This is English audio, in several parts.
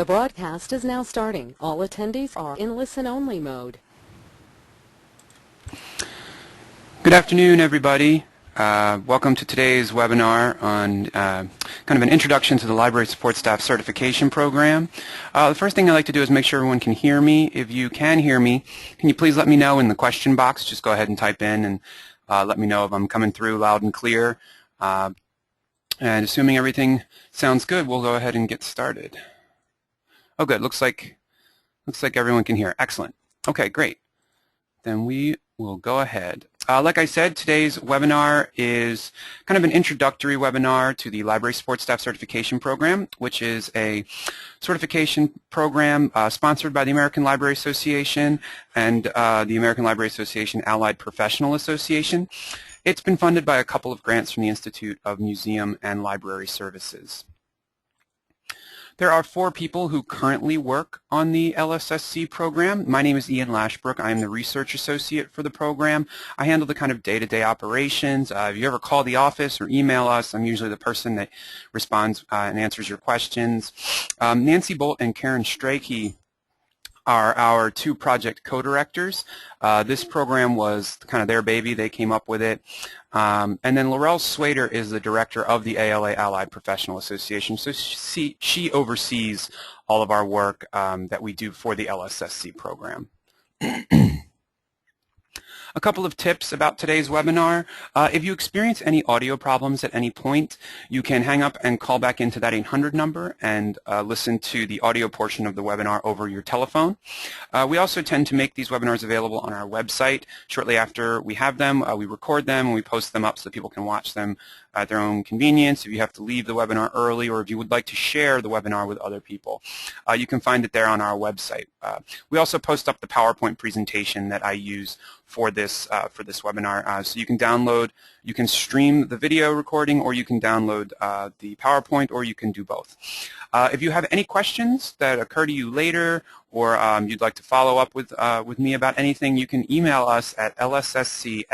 The broadcast is now starting. All attendees are in listen-only mode. Good afternoon, everybody. Welcome to today's webinar on kind of an introduction to the Library Support Staff Certification Program. The first thing I'd like to do is make sure everyone can hear me. If you can hear me, can you please let me know in the question box? Just go ahead and type in and let me know if I'm coming through loud and clear. And assuming everything sounds good, we'll go ahead and get started. Oh, good. Looks like everyone can hear. Excellent. Okay, great. Then we will go ahead. Like I said, today's webinar is kind of an introductory webinar to the Library Support Staff Certification Program, which is a certification program sponsored by the American Library Association and the American Library Association Allied Professional Association. It's been funded by a couple of grants from the Institute of Museum and Library Services. There are 4 people who currently work on the LSSC program. My name is Ian Lashbrook. I am the research associate for the program. I handle the kind of day-to-day operations. If you ever call the office or email us, I'm usually the person that responds and answers your questions. Nancy Bolt and Karen Strachey are our 2 project co-directors. This program was kind of their baby. They came up with it. And then Laurel Swader is the director of the ALA Allied Professional Association. So she oversees all of our work that we do for the LSSC program. A couple of tips about today's webinar. If you experience any audio problems at any point, you can hang up and call back into that 800 number and listen to the audio portion of the webinar over your telephone. We also tend to make these webinars available on our website. Shortly after we have them, we record them and we post them up so that people can watch them at their own convenience. If you have to leave the webinar early or if you would like to share the webinar with other people, you can find it there on our website. We also post up the PowerPoint presentation that I use for this webinar. So you can download, you can stream the video recording, or you can download the PowerPoint, or you can do both. If you have any questions that occur to you later, or you'd like to follow up with me about anything, you can email us at lssc@ala.org.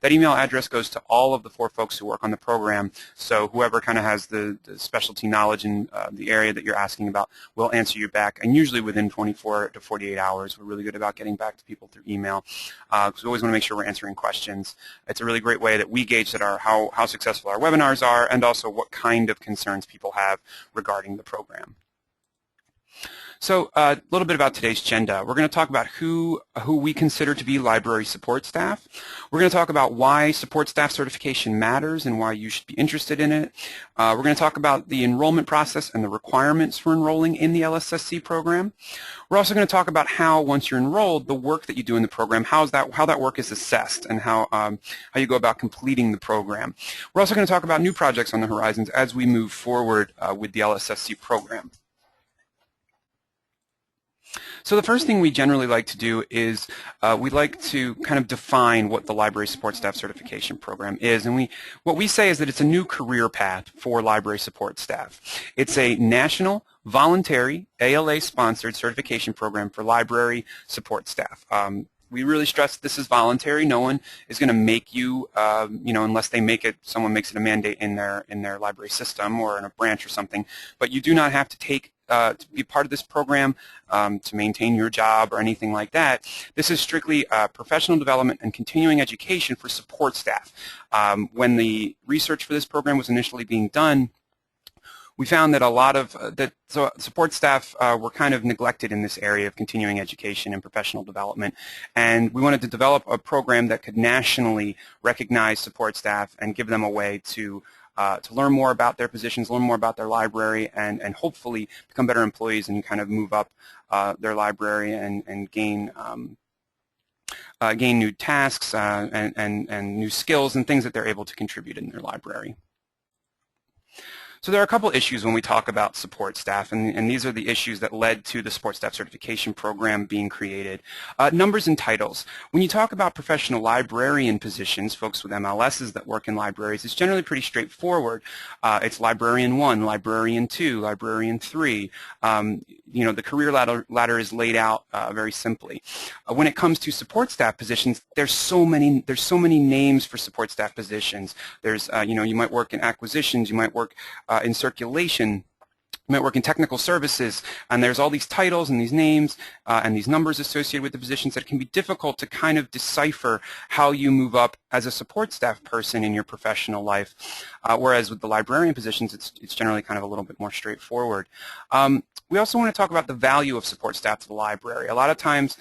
That email address goes to all of the 4 folks who work on the program, so whoever kind of has the specialty knowledge in the area that you're asking about will answer you back, and usually within 24 to 48 hours. We're really good about getting back to people through email, because we always want to make sure we're answering questions. It's a really great way that we gauge that how successful our webinars are, and also what kind of concerns people have regarding the program. So a little bit about today's agenda. We're going to talk about who we consider to be library support staff. We're going to talk about why support staff certification matters and why you should be interested in it. We're going to talk about the enrollment process and the requirements for enrolling in the LSSC program. We're also going to talk about how, once you're enrolled, the work that you do in the program, how that work is assessed, and how you go about completing the program. We're also going to talk about new projects on the horizons as we move forward with the LSSC program. So the first thing we generally like to do is we like to kind of define what the Library Support Staff Certification Program is. And what we say is that it's a new career path for library support staff. It's a national, voluntary, ALA-sponsored certification program for library support staff. We really stress this is voluntary. No one is going to make you, unless someone makes it a mandate in their library system or in a branch or something. But you do not have to to be part of this program to maintain your job or anything like that. This is strictly professional development and continuing education for support staff. When the research for this program was initially being done, we found that a lot of support staff were kind of neglected in this area of continuing education and professional development, and we wanted to develop a program that could nationally recognize support staff and give them a way to learn more about their positions, learn more about their library, and hopefully become better employees and kind of move up their library and gain new tasks and new skills and things that they're able to contribute in their library. So there are a couple issues when we talk about support staff, and these are the issues that led to the support staff certification program being created. Numbers and titles. When you talk about professional librarian positions, folks with MLSs that work in libraries, it's generally pretty straightforward. It's librarian 1, librarian 2, librarian 3. The career ladder is laid out very simply. When it comes to support staff positions, there's so many names for support staff positions. There's you might work in acquisitions, you might work in circulation. might work in technical services, and there's all these titles and these names and these numbers associated with the positions that it can be difficult to kind of decipher how you move up as a support staff person in your professional life, whereas with the librarian positions, it's generally kind of a little bit more straightforward. We also want to talk about the value of support staff to the library. A lot of times,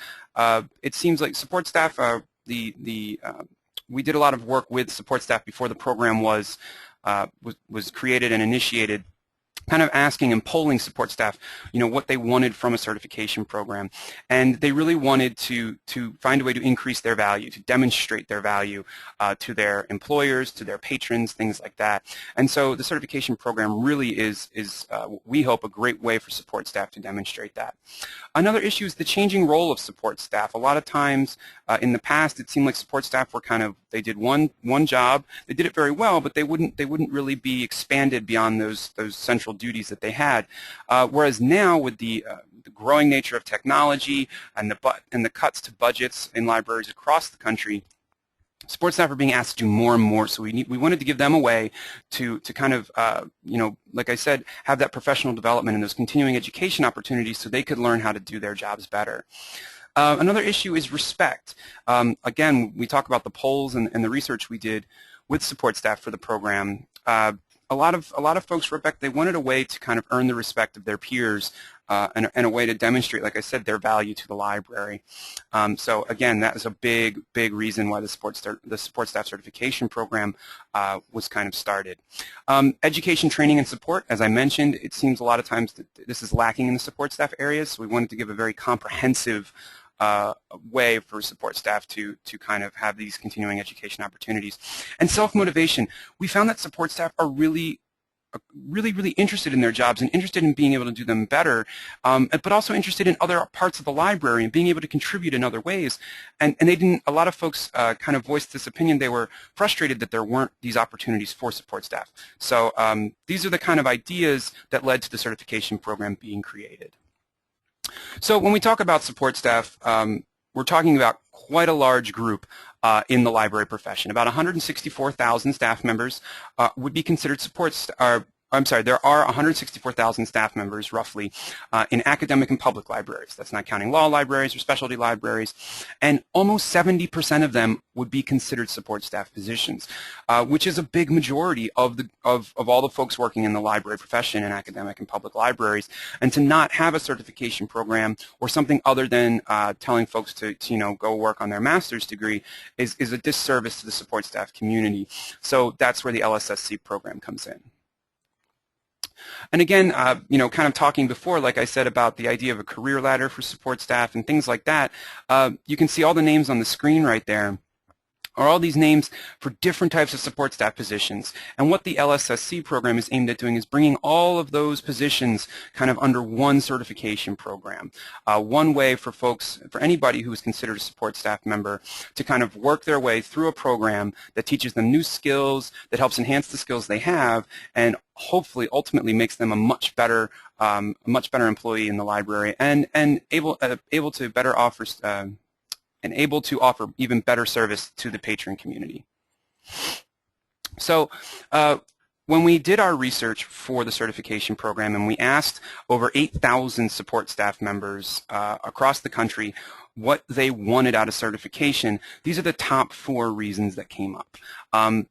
it seems like support staff, we did a lot of work with support staff before the program was created and initiated, kind of asking and polling support staff, what they wanted from a certification program. And they really wanted to find a way to increase their value, to demonstrate their value to their employers, to their patrons, things like that. And so the certification program really is we hope, a great way for support staff to demonstrate that. Another issue is the changing role of support staff. A lot of times in the past, it seemed like support staff were they did one job, they did it very well, but they wouldn't really be expanded beyond those central duties that they had. Whereas now, with the growing nature of technology and the cuts to budgets in libraries across the country, support staff are being asked to do more and more. So we wanted to give them a way to kind of like I said, have that professional development and those continuing education opportunities so they could learn how to do their jobs better. Another issue is respect. Again, we talk about the polls and the research we did with support staff for the program. A lot of folks, they wanted a way to kind of earn the respect of their peers and a way to demonstrate, like I said, their value to the library. So again, that is a big reason why the support staff certification program was kind of started. Education, training, and support, as I mentioned, it seems a lot of times that this is lacking in the support staff areas, so we wanted to give a very comprehensive way for support staff to kind of have these continuing education opportunities. And self-motivation. We found that support staff are really interested in their jobs and interested in being able to do them better, but also interested in other parts of the library and being able to contribute in other ways. And they didn't, a lot of folks kind of voiced this opinion. They were frustrated that there weren't these opportunities for support staff. So these are the kind of ideas that led to the certification program being created. So when we talk about support staff, we're talking about quite a large group in the library profession. About 164,000 staff members would be considered there are 164,000 staff members, roughly, in academic and public libraries. That's not counting law libraries or specialty libraries. And almost 70% of them would be considered support staff positions, which is a big majority of all the folks working in the library profession in academic and public libraries. And to not have a certification program or something other than telling folks to go work on their master's degree is a disservice to the support staff community. So that's where the LSSC program comes in. And again, kind of talking before, like I said, about the idea of a career ladder for support staff and things like that, you can see all the names on the screen right there are all these names for different types of support staff positions. And what the LSSC program is aimed at doing is bringing all of those positions kind of under one certification program. One way for folks, for anybody who is considered a support staff member, to kind of work their way through a program that teaches them new skills, that helps enhance the skills they have, and hopefully ultimately makes them a much better employee in the library and able to better offer and able to offer even better service to the patron community. So when we did our research for the certification program and we asked over 8,000 support staff members across the country what they wanted out of certification, these are the top 4 reasons that came up.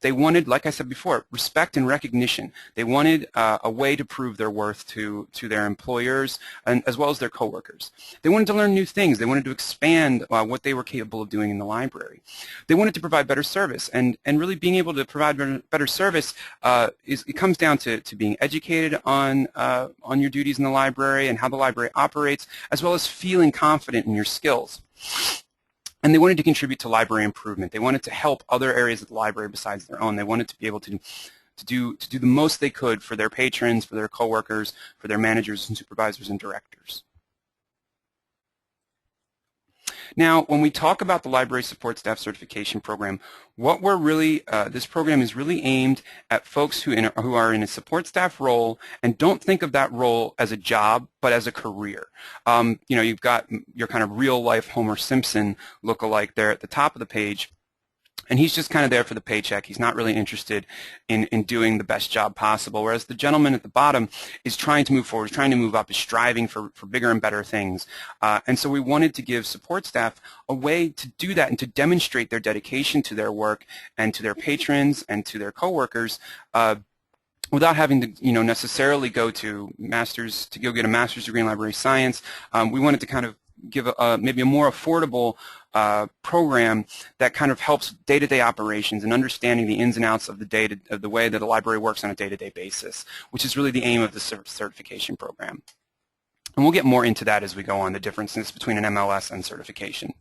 They wanted, like I said before, respect and recognition. They wanted a way to prove their worth to their employers and as well as their coworkers. They wanted to learn new things. They wanted to expand what they were capable of doing in the library. They wanted to provide better service, and really being able to provide better service it comes down to being educated on your duties in the library and how the library operates, as well as feeling confident in your skills. And they wanted to contribute to library improvement. They wanted to help other areas of the library besides their own. They wanted to be able to do the most they could for their patrons, for their coworkers, for their managers and supervisors and directors. Now, when we talk about the Library Support Staff Certification Program, what we're really, this program is really aimed at folks who are in a support staff role and don't think of that role as a job, but as a career. You've got your kind of real-life Homer Simpson look-alike there at the top of the page. And he's just kind of there for the paycheck. He's not really interested in doing the best job possible, whereas the gentleman at the bottom is trying to move forward, trying to move up, is striving for bigger and better things. And so we wanted to give support staff a way to do that and to demonstrate their dedication to their work and to their patrons and to their coworkers without having to, necessarily go to go get a master's degree in library science. We wanted to kind of give maybe a more affordable program that kind of helps day-to-day operations and understanding the ins and outs of the way that a library works on a day-to-day basis, which is really the aim of the certification program. And we'll get more into that as we go on, the differences between an MLS and certification.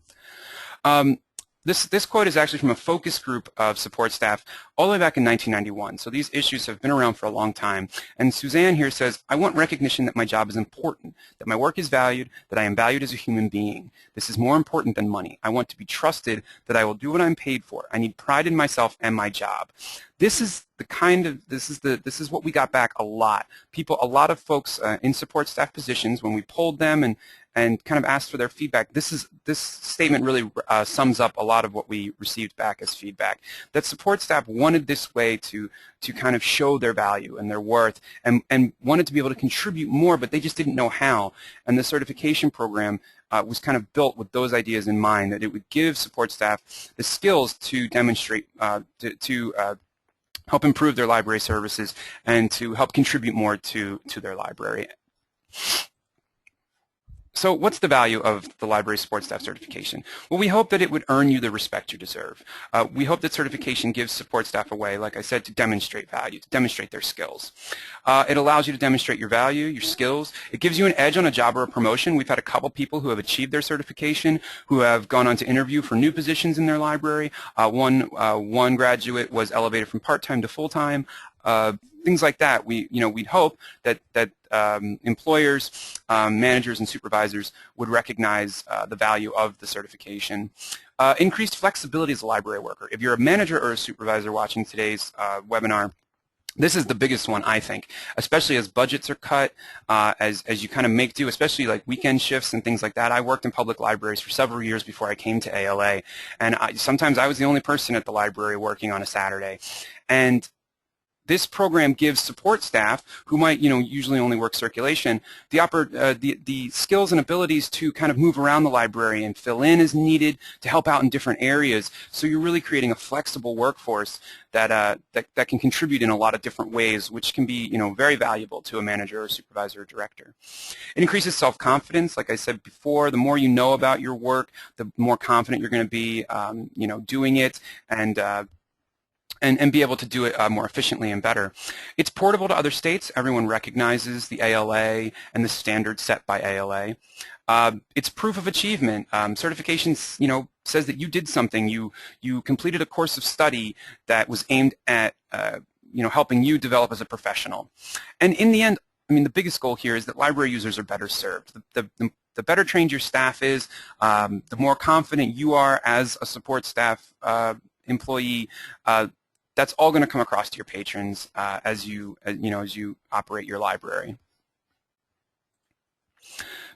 This quote is actually from a focus group of support staff all the way back in 1991. So these issues have been around for a long time. And Suzanne here says, I want recognition that my job is important, that my work is valued, that I am valued as a human being. This is more important than money. I want to be trusted that I will do what I'm paid for. I need pride in myself and my job. This is what we got back a lot. A lot of folks in support staff positions, when we polled them and kind of asked for their feedback, this statement really sums up a lot of what we received back as feedback. That support staff wanted this way to kind of show their value and their worth and wanted to be able to contribute more, but they just didn't know how. And the certification program was kind of built with those ideas in mind, that it would give support staff the skills to demonstrate, to help improve their library services and to help contribute more to their library. So what's the value of the library support staff certification? Well, we hope that it would earn you the respect you deserve. We hope that certification gives support staff a way, like I said, to demonstrate value, to demonstrate their skills. It allows you to demonstrate your value, your skills. It gives you an edge on a job or a promotion. We've had a couple people who have achieved their certification, who have gone on to interview for new positions in their library. One graduate was elevated from part-time to full-time. Things like that. We'd hope that employers, managers, and supervisors would recognize the value of the certification. Increased flexibility as a library worker. If you're a manager or a supervisor watching today's webinar, this is the biggest one, I think, especially as budgets are cut, as you kind of make do, especially like weekend shifts and things like that. I worked in public libraries for several years before I came to ALA, and sometimes I was the only person at the library working on a Saturday. And this program gives support staff, who might, usually only work circulation, the skills and abilities to kind of move around the library and fill in as needed, to help out in different areas. So you're really creating a flexible workforce that can contribute in a lot of different ways, which can be, very valuable to a manager or supervisor or director. It increases self-confidence. Like I said before, the more you know about your work, the more confident you're going to be, doing it and be able to do it more efficiently and better. It's portable to other states. Everyone recognizes the ALA and the standards set by ALA. It's proof of achievement. Certification, says that you did something. You completed a course of study that was aimed at, helping you develop as a professional. And in the end, the biggest goal here is that library users are better served. The better trained your staff is, the more confident you are as a support staff employee. That's all going to come across to your patrons as you operate your library.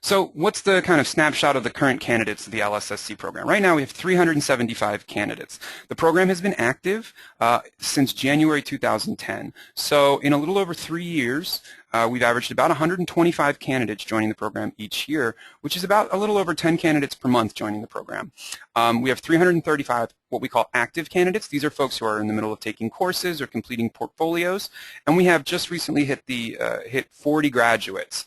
So what's the kind of snapshot of the current candidates of the LSSC program? Right now we have 375 candidates. The program has been active since January 2010. So in a little over 3 years, we've averaged about 125 candidates joining the program each year, which is about a little over 10 candidates per month joining the program. We have 335 what we call active candidates. These are folks who are in the middle of taking courses or completing portfolios, and we have just recently hit 40 graduates.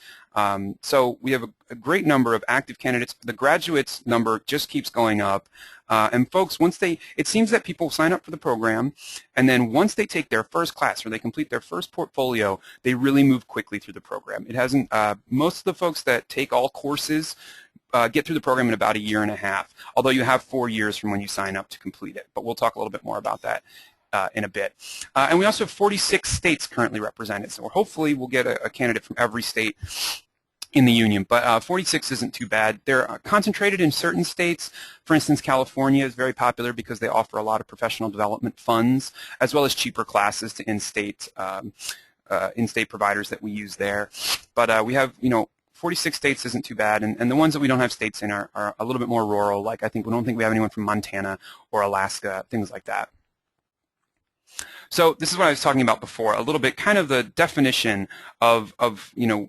So we have a great number of active candidates. The graduates number just keeps going up. And folks, it seems that people sign up for the program, and then once they take their first class or they complete their first portfolio, they really move quickly through the program. It hasn't, most of the folks that take all courses get through the program in about 1.5 years, although you have 4 years from when you sign up to complete it. But we'll talk a little bit more about that in a bit. And we also have 46 states currently represented, so hopefully we'll get a candidate from every state in the union, but 46 isn't too bad. They're concentrated in certain states. For instance, California is very popular because they offer a lot of professional development funds, as well as cheaper classes to in-state providers that we use there. But we have, 46 states isn't too bad, and the ones that we don't have states in are a little bit more rural, like we don't think we have anyone from Montana or Alaska, things like that. So this is what I was talking about before, a little bit kind of the definition of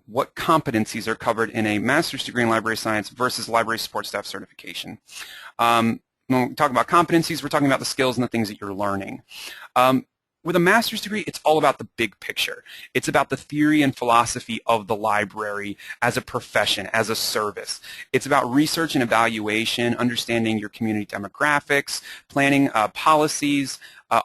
what competencies are covered in a master's degree in library science versus library support staff certification. When we talk about competencies, we're talking about the skills and the things that you're learning. With a master's degree, it's all about the big picture. It's about the theory and philosophy of the library as a profession, as a service. It's about research and evaluation, understanding your community demographics, planning policies,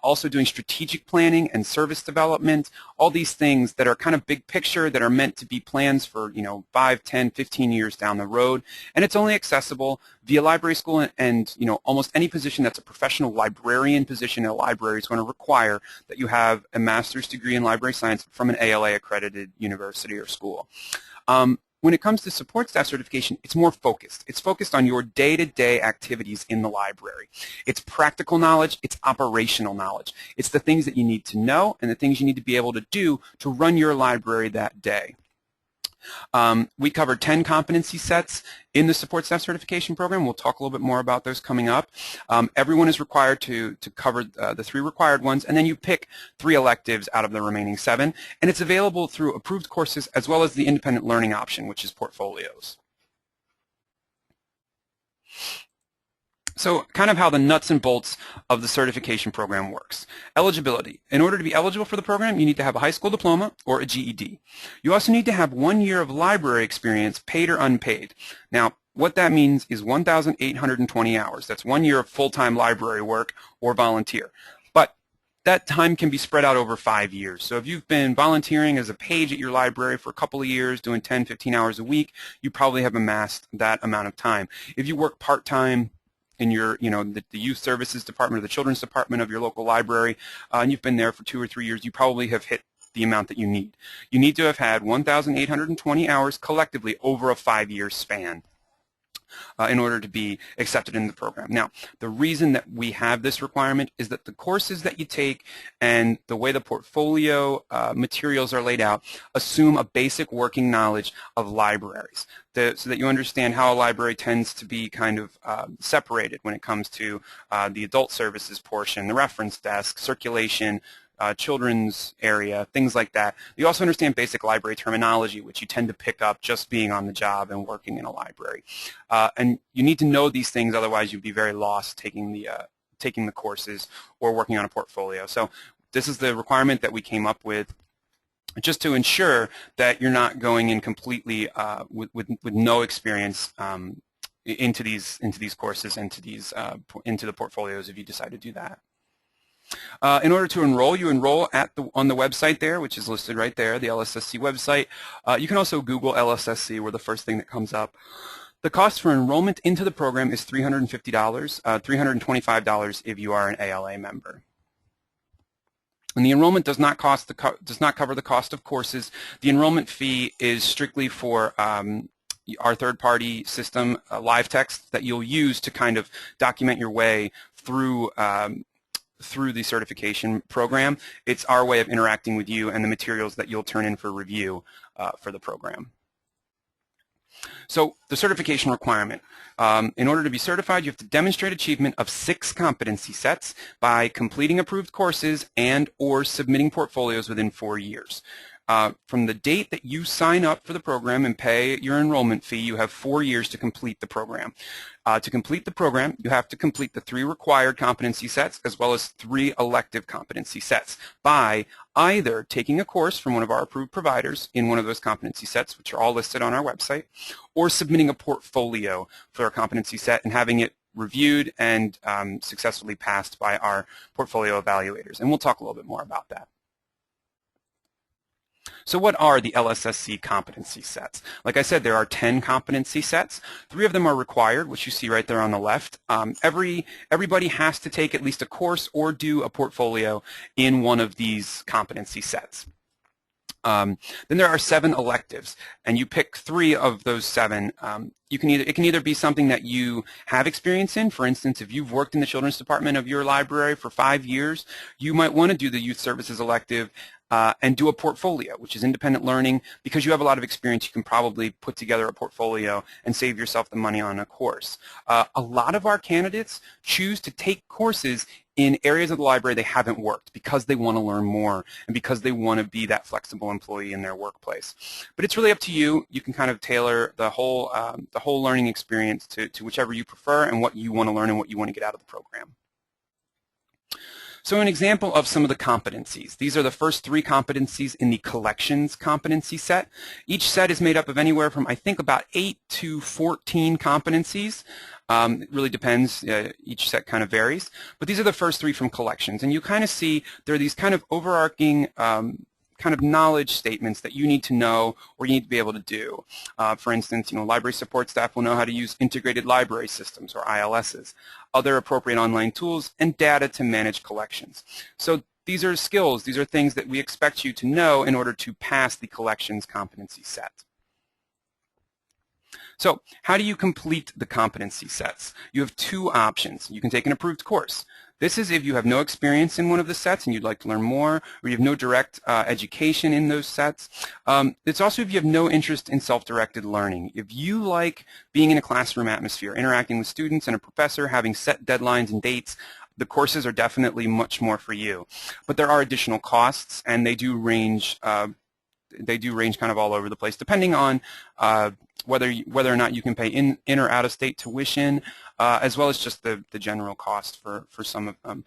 also doing strategic planning and service development, all these things that are kind of big picture that are meant to be plans for 5, 10, 15 years down the road. And it's only accessible via library school, and almost any position that's a professional librarian position in a library is going to require that you have a master's degree in library science from an ALA accredited university or school. When it comes to support staff certification, it's more focused. It's focused on your day-to-day activities in the library. It's practical knowledge. It's operational knowledge. It's the things that you need to know and the things you need to be able to do to run your library that day. We covered 10 competency sets in the support staff certification program. We'll talk a little bit more about those coming up. Everyone is required to cover the 3 required ones, and then you pick 3 electives out of the remaining 7, and it's available through approved courses as well as the independent learning option, which is portfolios. So kind of how the nuts and bolts of the certification program works. Eligibility. In order to be eligible for the program, you need to have a high school diploma or a GED. You also need to have 1 year of library experience, paid or unpaid. Now, what that means is 1,820 hours. That's 1 year of full-time library work or volunteer. But that time can be spread out over 5 years. So if you've been volunteering as a page at your library for a couple of years, doing 10, 15 hours a week, you probably have amassed that amount of time. If you work part-time in your, the youth services department or the children's department of your local library, and you've been there for 2 or 3 years, you probably have hit the amount that you need. You need to have had 1,820 hours collectively over a 5-year span in order to be accepted in the program. Now, the reason that we have this requirement is that the courses that you take and the way the portfolio materials are laid out assume a basic working knowledge of libraries, so that you understand how a library tends to be kind of separated when it comes to the adult services portion, the reference desk, circulation, children's area, things like that. You also understand basic library terminology, which you tend to pick up just being on the job and working in a library. And you need to know these things, otherwise you'd be very lost taking the courses or working on a portfolio. So this is the requirement that we came up with, just to ensure that you're not going in completely with no experience into these courses, into the portfolios if you decide to do that. In order to enroll, you enroll on the website there, which is listed right there, the LSSC website. You can also Google LSSC. We're the first thing that comes up. The cost for enrollment into the program is $350, $325 if you are an ALA member. And the enrollment does not cover the cost of courses. The enrollment fee is strictly for our third-party system, LiveText, that you'll use to kind of document your way through the certification program. It's our way of interacting with you and the materials that you'll turn in for review for the program. So the certification requirement. In order to be certified, you have to demonstrate achievement of 6 competency sets by completing approved courses and or submitting portfolios within 4 years. From the date that you sign up for the program and pay your enrollment fee, you have 4 years to complete the program. To complete the program, you have to complete the 3 required competency sets as well as 3 elective competency sets by either taking a course from one of our approved providers in one of those competency sets, which are all listed on our website, or submitting a portfolio for a competency set and having it reviewed and successfully passed by our portfolio evaluators. And we'll talk a little bit more about that. So what are the LSSC competency sets? Like I said, there are 10 competency sets. 3 of them are required, which you see right there on the left. Everybody has to take at least a course or do a portfolio in one of these competency sets. Then there are 7 electives, and you pick 3 of those 7. It can either be something that you have experience in. For instance, if you've worked in the children's department of your library for 5 years, you might want to do the youth services elective and do a portfolio, which is independent learning. Because you have a lot of experience, you can probably put together a portfolio and save yourself the money on a course. A lot of our candidates choose to take courses in areas of the library they haven't worked because they want to learn more and because they want to be that flexible employee in their workplace. But it's really up to you. You can kind of tailor the whole learning experience to whichever you prefer and what you want to learn and what you want to get out of the program. So an example of some of the competencies. These are the first 3 competencies in the collections competency set. Each set is made up of anywhere from, I think, about 8 to 14 competencies. It really depends. Each set kind of varies. But these are the first 3 from collections. And you kind of see there are these kind of overarching kind of knowledge statements that you need to know or you need to be able to do. For instance, library support staff will know how to use integrated library systems, or ILSs, other appropriate online tools, and data to manage collections. So these are skills. These are things that we expect you to know in order to pass the collections competency set. So how do you complete the competency sets? You have 2 options. You can take an approved course. This is if you have no experience in one of the sets and you'd like to learn more, or you have no direct education in those sets. It's also if you have no interest in self-directed learning. If you like being in a classroom atmosphere, interacting with students and a professor, having set deadlines and dates, the courses are definitely much more for you. But there are additional costs, and they do range kind of all over the place, depending on whether or not you can pay in or out-of-state tuition, as well as just the general cost for some of them.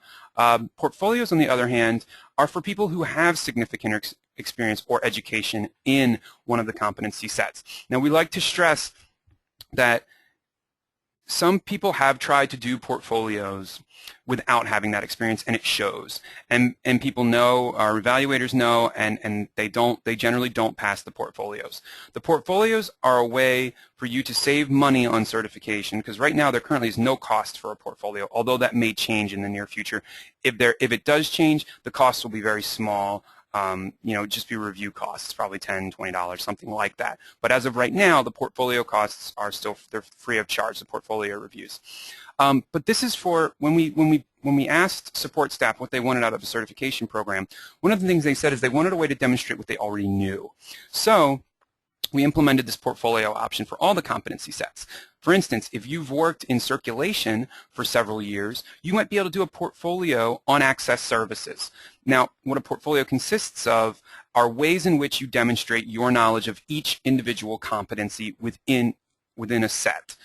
Portfolios, on the other hand, are for people who have significant experience or education in one of the competency sets. Now, we like to stress that some people have tried to do portfolios without having that experience, and it shows. And people know, our evaluators know, and they generally don't pass the portfolios. The portfolios are a way for you to save money on certification, because right now there currently is no cost for a portfolio, although that may change in the near future. If it does change, the cost will be very small. Just be review costs, probably $10, $20, something like that. But as of right now, the portfolio costs are they're free of charge, the portfolio reviews. But this is for when we asked support staff what they wanted out of a certification program. One of the things they said is they wanted a way to demonstrate what they already knew. So we implemented this portfolio option for all the competency sets. For instance, if you've worked in circulation for several years, you might be able to do a portfolio on access services. Now, what a portfolio consists of are ways in which you demonstrate your knowledge of each individual competency within a set.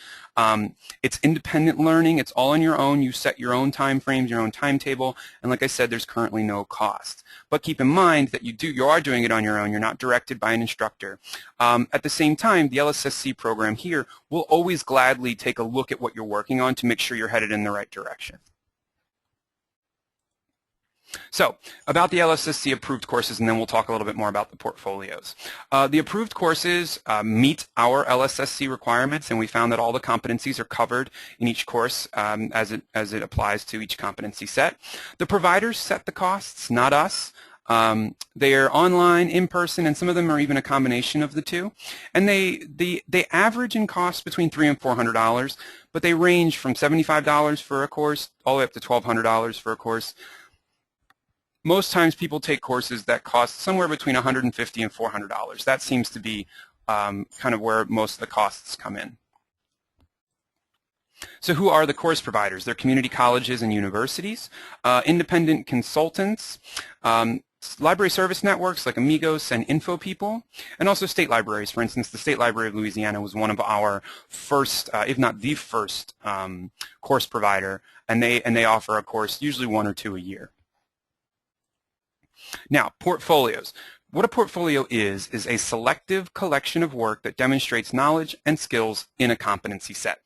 It's independent learning. It's all on your own. You set your own time frames, your own timetable, and like I said, there's currently no cost. But keep in mind that you are doing it on your own. You're not directed by an instructor. At the same time, the LSSC program here will always gladly take a look at what you're working on to make sure you're headed in the right direction. So, about the LSSC approved courses, and then we'll talk a little bit more about the portfolios. The approved courses meet our LSSC requirements, and we found that all the competencies are covered in each course as it applies to each competency set. The providers set the costs, not us. They are online, in person, and some of them are even a combination of the two. And they average in cost between $300 and $400, but they range from $75 for a course all the way up to $1,200 for a course. Most times people take courses that cost somewhere between $150 and $400. That seems to be kind of where most of the costs come in. So who are the course providers? They're community colleges and universities, independent consultants, library service networks like Amigos and InfoPeople, and also state libraries. For instance, the State Library of Louisiana was one of our first, if not the first, course provider, and they offer a course, usually 1 or 2 a year. Now, portfolios. What a portfolio is a selective collection of work that demonstrates knowledge and skills in a competency set.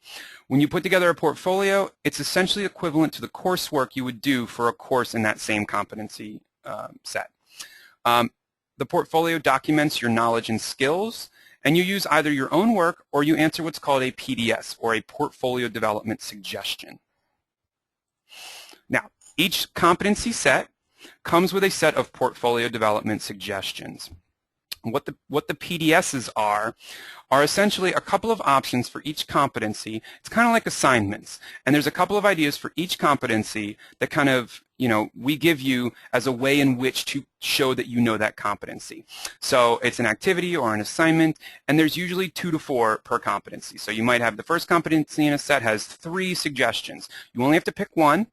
When you put together a portfolio, it's essentially equivalent to the coursework you would do for a course in that same competency set. The portfolio documents your knowledge and skills, and you use either your own work or you answer what's called a PDS, or a portfolio development suggestion. Now, each competency set comes with a set of portfolio development suggestions. What the PDSs are essentially a couple of options for each competency. It's kind of like assignments, and there's a couple of ideas for each competency that kind of, we give you as a way in which to show that you know that competency. So it's an activity or an assignment, and there's usually 2 to 4 per competency. So you might have the first competency in a set has 3 suggestions. You only have to pick one.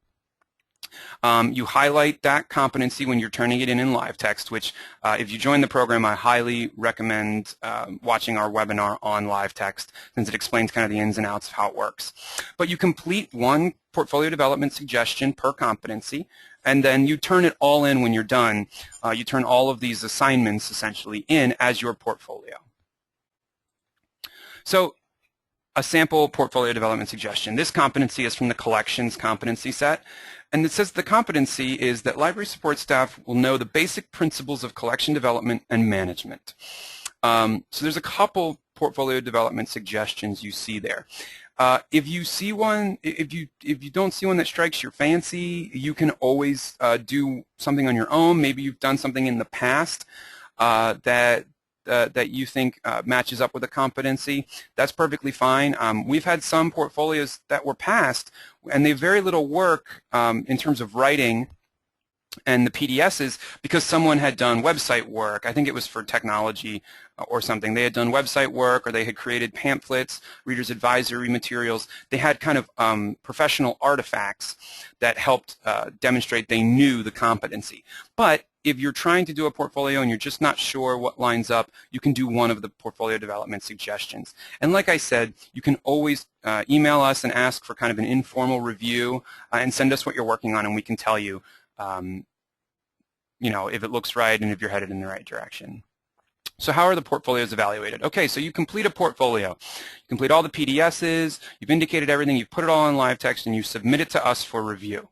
You highlight that competency when you're turning it in live text, which if you join the program, I highly recommend watching our webinar on live text, since it explains kind of the ins and outs of how it works. But you complete one portfolio development suggestion per competency, and then you turn it all in when you're done. You turn all of these assignments essentially in as your portfolio. So a sample portfolio development suggestion. This competency is from the collections competency set. And it says the competency is that library support staff will know the basic principles of collection development and management. So there's a couple portfolio development suggestions you see there. If you see one, if you don't see one that strikes your fancy, you can always do something on your own. Maybe you've done something in the past that you think matches up with a competency. That's perfectly fine. We've had some portfolios that were passed, and they have very little work in terms of writing and the PDSs because someone had done website work. I think it was for technology or something. They had done website work, or they had created pamphlets, reader's advisory materials. They had kind of professional artifacts that helped demonstrate they knew the competency. But if you're trying to do a portfolio and you're just not sure what lines up, you can do one of the portfolio development suggestions. And like I said, you can always email us and ask for kind of an informal review and send us what you're working on, and we can tell you, if it looks right and if you're headed in the right direction. So how are the portfolios evaluated? Okay, so you complete a portfolio. You complete all the PDSs, you've indicated everything, you've put it all in live text, and you submit it to us for review.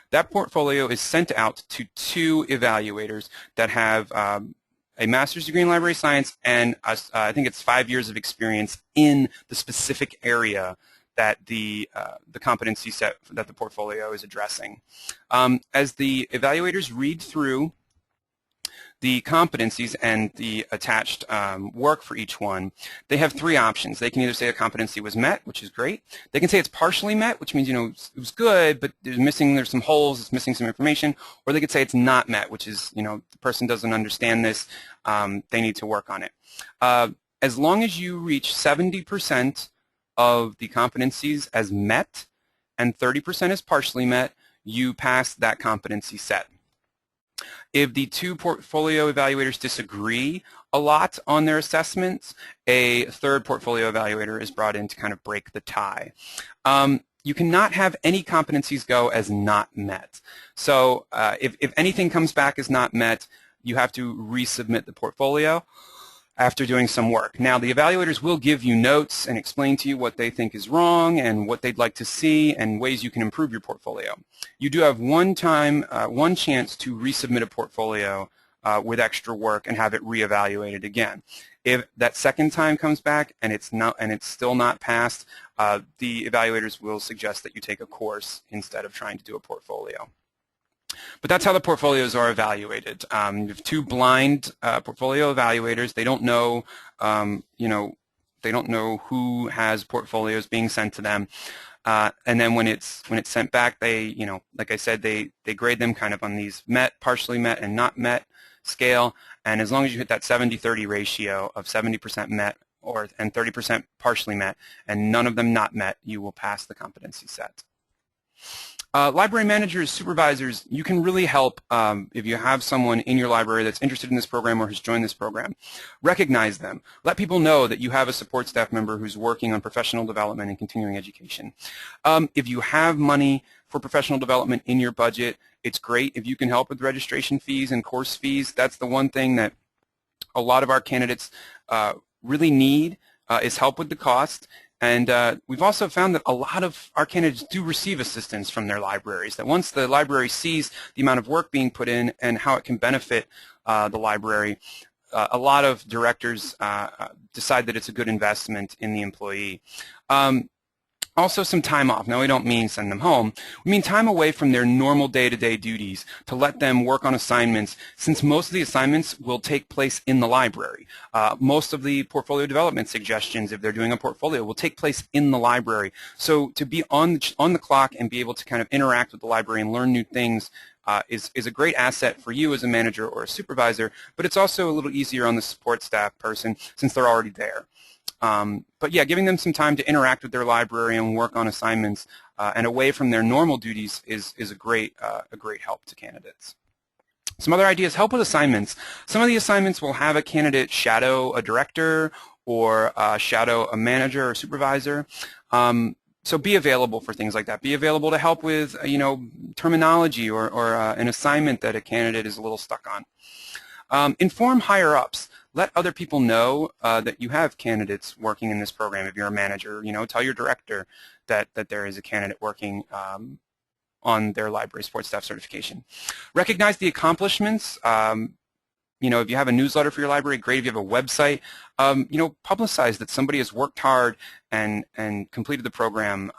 That portfolio is sent out to 2 evaluators that have a master's degree in library science and I think it's 5 years of experience in the specific area that the competency set that the portfolio is addressing. As the evaluators read through the competencies and the attached work for each one, they have 3 options. They can either say a competency was met, which is great. They can say it's partially met, which means, it was good, but there's some holes, it's missing some information. Or they could say it's not met, which is, the person doesn't understand this, they need to work on it. As long as you reach 70% of the competencies as met and 30% as partially met, you pass that competency set. If the 2 portfolio evaluators disagree a lot on their assessments, a 3rd portfolio evaluator is brought in to kind of break the tie. You cannot have any competencies go as not met. So if anything comes back as not met, you have to resubmit the portfolio after doing some work. Now, the evaluators will give you notes and explain to you what they think is wrong and what they'd like to see and ways you can improve your portfolio. You do have one chance to resubmit a portfolio with extra work and have it reevaluated again. If that second time comes back and it's still not passed, the evaluators will suggest that you take a course instead of trying to do a portfolio. But that's how the portfolios are evaluated. You have 2 blind portfolio evaluators. They don't know, they don't know who has portfolios being sent to them. And then when it's sent back, they, like I said, they grade them kind of on these met, partially met, and not met scale. And as long as you hit that 70-30 ratio of 70% met and 30% partially met, and none of them not met, you will pass the competency set. Library managers, supervisors, you can really help if you have someone in your library that's interested in this program or has joined this program. Recognize them. Let people know that you have a support staff member who's working on professional development and continuing education. If you have money for professional development in your budget, it's great if you can help with registration fees and course fees. That's the one thing that a lot of our candidates really need is help with the cost. And we've also found that a lot of our candidates do receive assistance from their libraries, that once the library sees the amount of work being put in and how it can benefit the library, a lot of directors decide that it's a good investment in the employee. Also some time off. Now we don't mean send them home. We mean time away from their normal day-to-day duties to let them work on assignments, since most of the assignments will take place in the library. Most of the portfolio development suggestions, if they're doing a portfolio, will take place in the library. So to be on the clock and be able to kind of interact with the library and learn new things is a great asset for you as a manager or a supervisor, but it's also a little easier on the support staff person since they're already there. But yeah, giving them some time to interact with their library and work on assignments and away from their normal duties is a great help to candidates. Some other ideas: help with assignments. Some of the assignments will have a candidate shadow a director or shadow a manager or supervisor. So be available for things like that. Be available to help with terminology or an assignment that a candidate is a little stuck on. Inform higher-ups. Let other people know that you have candidates working in this program. If you're a manager, tell your director that there is a candidate working on their library support staff certification. Recognize the accomplishments. If you have a newsletter for your library, great. If you have a website, publicize that somebody has worked hard and completed the program.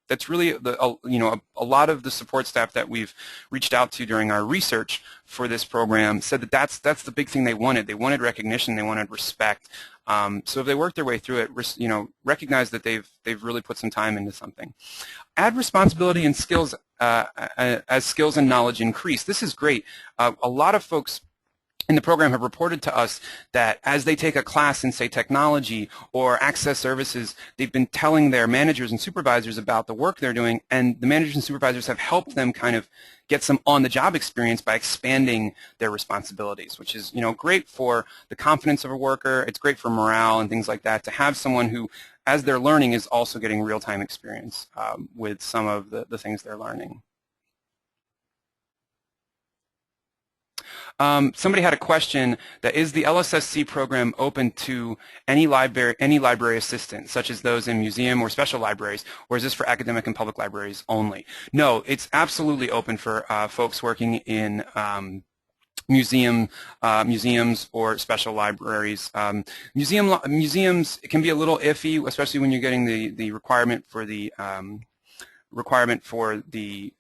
That's really a lot of the support staff that we've reached out to during our research for this program said that that's the big thing they wanted. They wanted recognition. They wanted respect. So if they work their way through it, recognize that they've really put some time into something. Add responsibility and skills as skills and knowledge increase. This is great. A lot of folks in the program have reported to us that as they take a class in, say, technology or access services, they've been telling their managers and supervisors about the work they're doing, and the managers and supervisors have helped them kind of get some on-the-job experience by expanding their responsibilities, which is, great for the confidence of a worker. It's great for morale and things like that to have someone who, as they're learning, is also getting real-time experience with some of the things they're learning. Somebody had a question that is the LSSC program open to any library assistant, such as those in museum or special libraries, or is this for academic and public libraries only? No, it's absolutely open for folks working in museums or special libraries. Museums, it can be a little iffy, especially when you're getting the requirement for the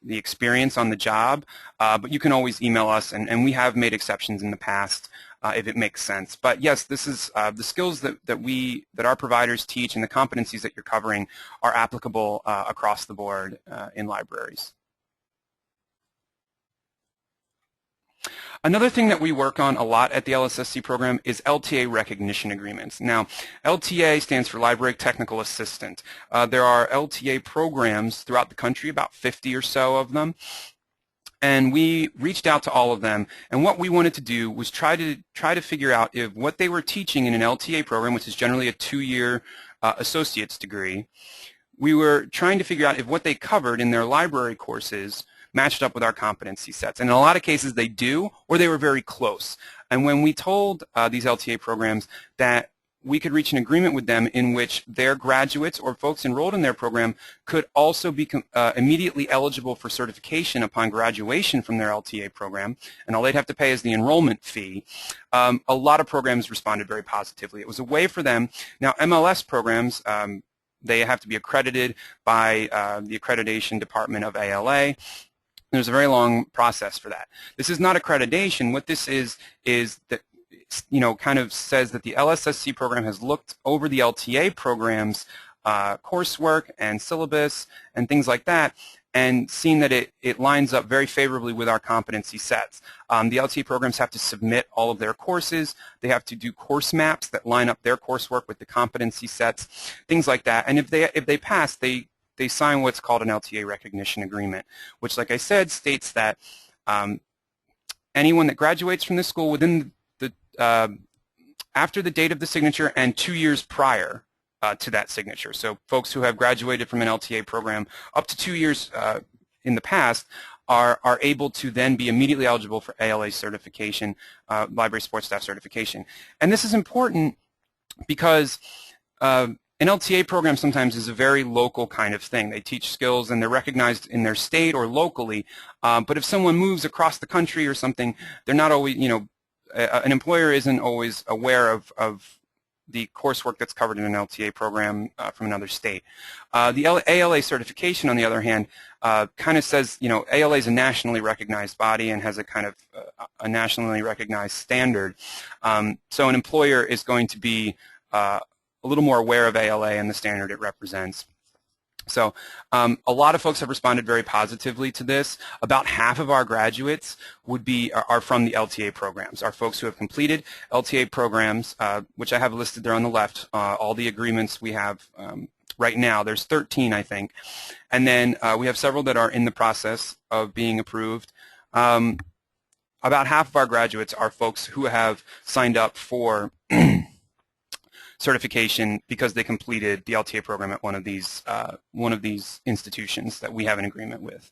experience on the job, but you can always email us, and we have made exceptions in the past if it makes sense. But yes, this is the skills that our providers teach and the competencies that you're covering are applicable across the board in libraries. Another thing that we work on a lot at the LSSC program is LTA recognition agreements. Now, LTA stands for Library Technical Assistant. There are LTA programs throughout the country, about 50 or so of them, and we reached out to all of them, and what we wanted to do was try to figure out if what they were teaching in an LTA program, which is generally a 2-year associate's degree, we were trying to figure out if what they covered in their library courses matched up with our competency sets. And in a lot of cases they do, or they were very close. And when we told these LTA programs that we could reach an agreement with them in which their graduates or folks enrolled in their program could also be immediately eligible for certification upon graduation from their LTA program, and all they'd have to pay is the enrollment fee, a lot of programs responded very positively. It was a way for them. Now, MLS programs, they have to be accredited by the accreditation department of ALA. There's a very long process for that. This is not accreditation. What this is that, kind of says that the LSSC program has looked over the LTA program's coursework and syllabus and things like that, and seen that it lines up very favorably with our competency sets. The LTA programs have to submit all of their courses. They have to do course maps that line up their coursework with the competency sets, things like that. And if they pass, they sign what's called an LTA recognition agreement, which, like I said, states that anyone that graduates from this school within after the date of the signature and 2 years prior to that signature. So folks who have graduated from an LTA program up to 2 years in the past are able to then be immediately eligible for ALA certification, library support staff certification. And this is important because an LTA program sometimes is a very local kind of thing. They teach skills and they're recognized in their state or locally, but if someone moves across the country or something, they're not always, an employer isn't always aware of the coursework that's covered in an LTA program from another state. The ALA certification, on the other hand, kind of says, you know, ALA is a nationally recognized body and has a kind of a nationally recognized standard. So an employer is going to be a little more aware of ALA and the standard it represents. So a lot of folks have responded very positively to this. About half of our graduates are from the LTA programs, are folks who have completed LTA programs, which I have listed there on the left, all the agreements we have right now. There's 13, I think. And then we have several that are in the process of being approved. About half of our graduates are folks who have signed up for certification because they completed the LTA program at one of these institutions that we have an agreement with.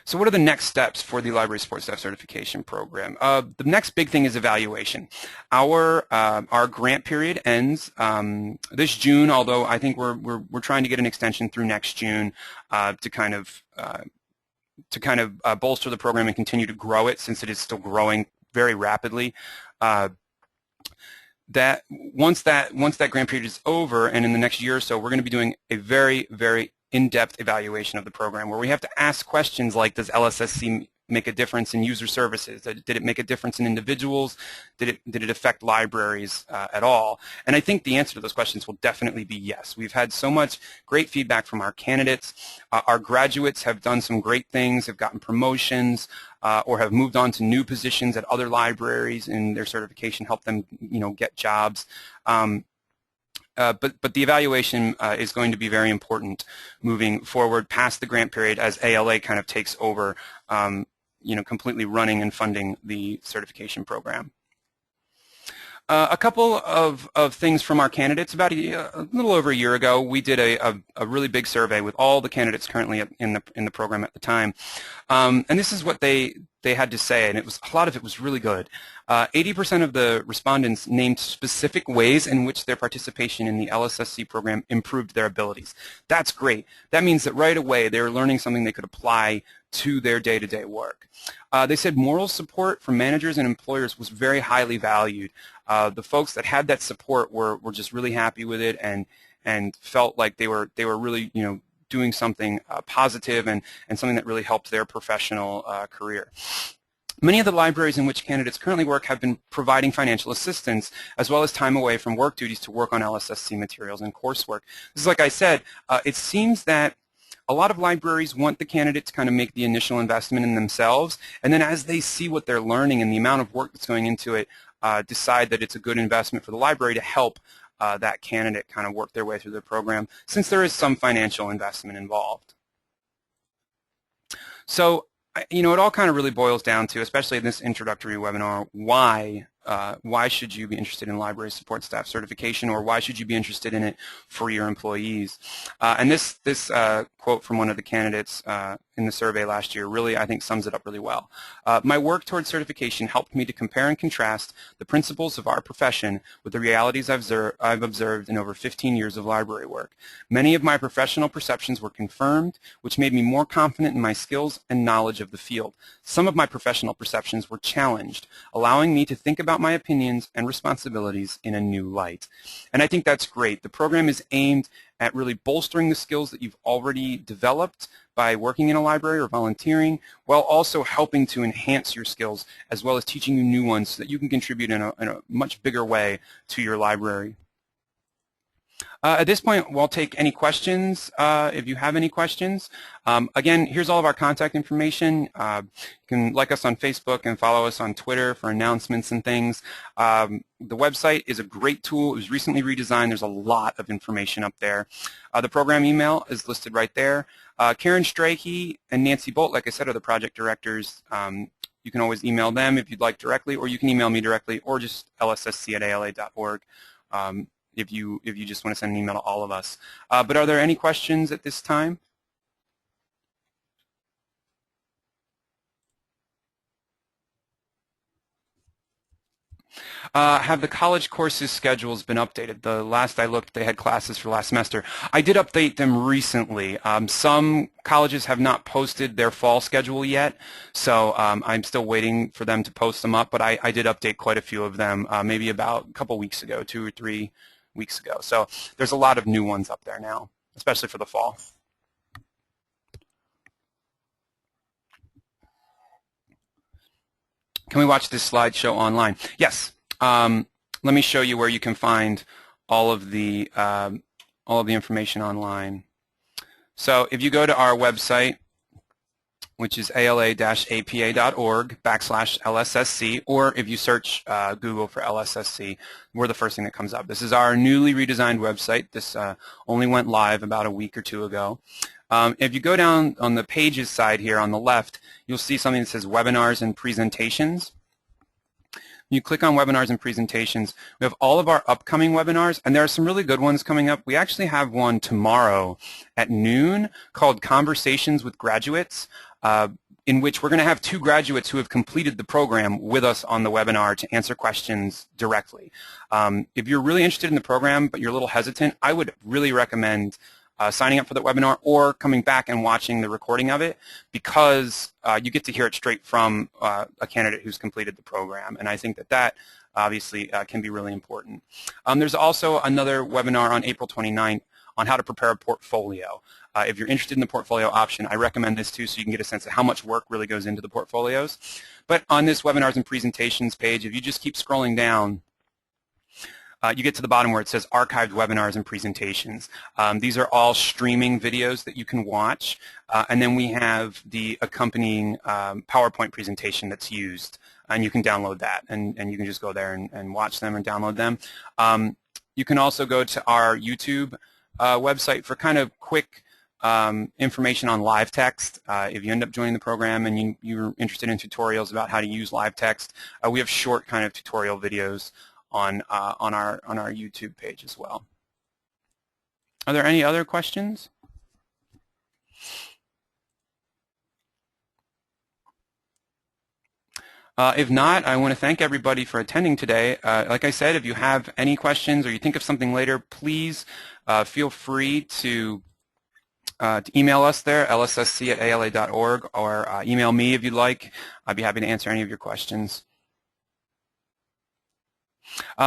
So what are the next steps for the Library Support Staff Certification Program? The next big thing is evaluation. Our grant period ends this June, although I think we're trying to get an extension through next June to kind of bolster the program and continue to grow it, since it is still growing very rapidly. That once that grant period is over, and in the next year or so, we're going to be doing a very, very in-depth evaluation of the program, where we have to ask questions like, does LSSC make a difference in user services? Did it make a difference in individuals? Did it affect libraries at all? And I think the answer to those questions will definitely be yes. We've had so much great feedback from our candidates. Our graduates have done some great things, have gotten promotions, or have moved on to new positions at other libraries, and their certification helped them, you know, get jobs. But the evaluation is going to be very important moving forward past the grant period, as ALA kind of takes over, you know, completely running and funding the certification program. A couple of things from our candidates. About a little over a year ago, we did a really big survey with all the candidates currently in the program at the time, and this is what they had to say, and a lot of it was really good. 80% of the respondents named specific ways in which their participation in the LSSC program improved their abilities. That's great. That means that right away they were learning something they could apply to their day-to-day work. They said moral support from managers and employers was very highly valued. The folks that had that support were just really happy with it, and felt like they were really, you know, doing something positive and something that really helped their professional career. Many of the libraries in which candidates currently work have been providing financial assistance, as well as time away from work duties to work on LSSC materials and coursework. This is, like I said, it seems that a lot of libraries want the candidate to kind of make the initial investment in themselves, and then as they see what they're learning and the amount of work that's going into it, decide that it's a good investment for the library to help that candidate kind of work their way through the program, since there is some financial investment involved. So, you know, it all kind of really boils down to, especially in this introductory webinar, why should you be interested in library support staff certification, or why should you be interested in it for your employees? And this quote from one of the candidates in the survey last year really, I think, sums it up really well. My work towards certification helped me to compare and contrast the principles of our profession with the realities I've observed in over 15 years of library work. Many of my professional perceptions were confirmed, which made me more confident in my skills and knowledge of the field. Some of my professional perceptions were challenged, allowing me to think about my opinions and responsibilities in a new light. And I think that's great. The program is aimed at really bolstering the skills that you've already developed by working in a library or volunteering, while also helping to enhance your skills, as well as teaching you new ones so that you can contribute in a much bigger way to your library. At this point, we'll take any questions if you have any questions. Again, here's all of our contact information. You can like us on Facebook and follow us on Twitter for announcements and things. The website is a great tool. It was recently redesigned. There's a lot of information up there. The program email is listed right there. Karen Strachey and Nancy Bolt, like I said, are the project directors. You can always email them if you'd like directly, or you can email me directly, or just lssc@ala.org. If you just want to send an email to all of us. But are there any questions at this time? Have the college courses schedules been updated? The last I looked, they had classes for last semester. I did update them recently. Some colleges have not posted their fall schedule yet, so I'm still waiting for them to post them up, but I did update quite a few of them, maybe about a couple weeks ago, 2 or 3 weeks ago. So there's a lot of new ones up there now, especially for the fall. Can we watch this slideshow online? Yes. Let me show you where you can find all of the information online. So if you go to our website, which is ala-apa.org/LSSC, or if you search Google for LSSC, we're the first thing that comes up. This is our newly redesigned website. This only went live about a week or two ago. If you go down on the pages side here on the left, you'll see something that says Webinars and Presentations. You click on Webinars and Presentations. We have all of our upcoming webinars, and there are some really good ones coming up. We actually have one tomorrow at noon called Conversations with Graduates, in which we're going to have 2 graduates who have completed the program with us on the webinar to answer questions directly. If you're really interested in the program but you're a little hesitant, I would really recommend signing up for the webinar or coming back and watching the recording of it, because you get to hear it straight from a candidate who's completed the program, and I think that obviously can be really important. There's also another webinar on April 29th on how to prepare a portfolio. If you're interested in the portfolio option, I recommend this too, so you can get a sense of how much work really goes into the portfolios. But on this Webinars and Presentations page, if you just keep scrolling down, you get to the bottom where it says Archived Webinars and Presentations. These are all streaming videos that you can watch, and then we have the accompanying PowerPoint presentation that's used, and you can download that, and you can just go there and watch them and download them. You can also go to our YouTube website for kind of quick information on live text. If you end up joining the program and you're interested in tutorials about how to use live text, we have short kind of tutorial videos on our YouTube page as well. Are there any other questions? If not, I want to thank everybody for attending today. Like I said, if you have any questions or you think of something later, please feel free to email us there, lssc@ala.org, or email me if you'd like. I'd be happy to answer any of your questions.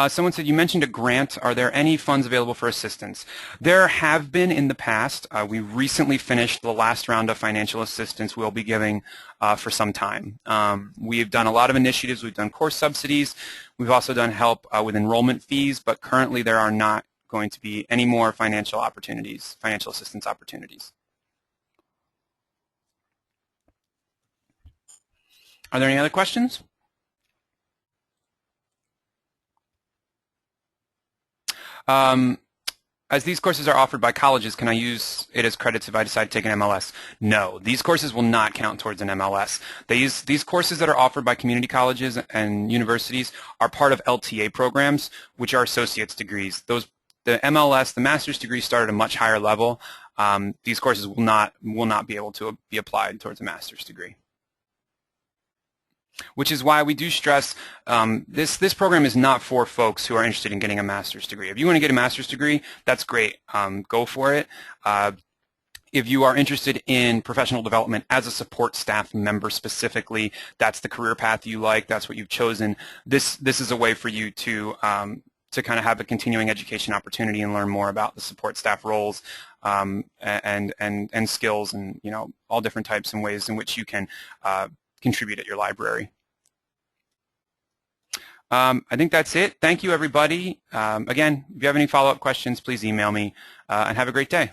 Someone said, you mentioned a grant. Are there any funds available for assistance? There have been in the past. We recently finished the last round of financial assistance we'll be giving for some time. We've done a lot of initiatives. We've done course subsidies. We've also done help with enrollment fees, but currently there are not going to be any more financial assistance opportunities. Are there any other questions? As these courses are offered by colleges, can I use it as credits if I decide to take an MLS? No, these courses will not count towards an MLS. These courses that are offered by community colleges and universities are part of LTA programs, which are associate's degrees. The MLS, the master's degree, start at a much higher level. These courses will not be able to be applied towards a master's degree. Which is why we do stress this program is not for folks who are interested in getting a master's degree. If you want to get a master's degree, that's great. Go for it. If you are interested in professional development as a support staff member specifically, that's the career path you like, that's what you've chosen. This is a way for you to kind of have a continuing education opportunity and learn more about the support staff roles and skills, and all different types and ways in which you can contribute at your library. I think that's it. Thank you, everybody. Again, if you have any follow-up questions, please email me, and have a great day.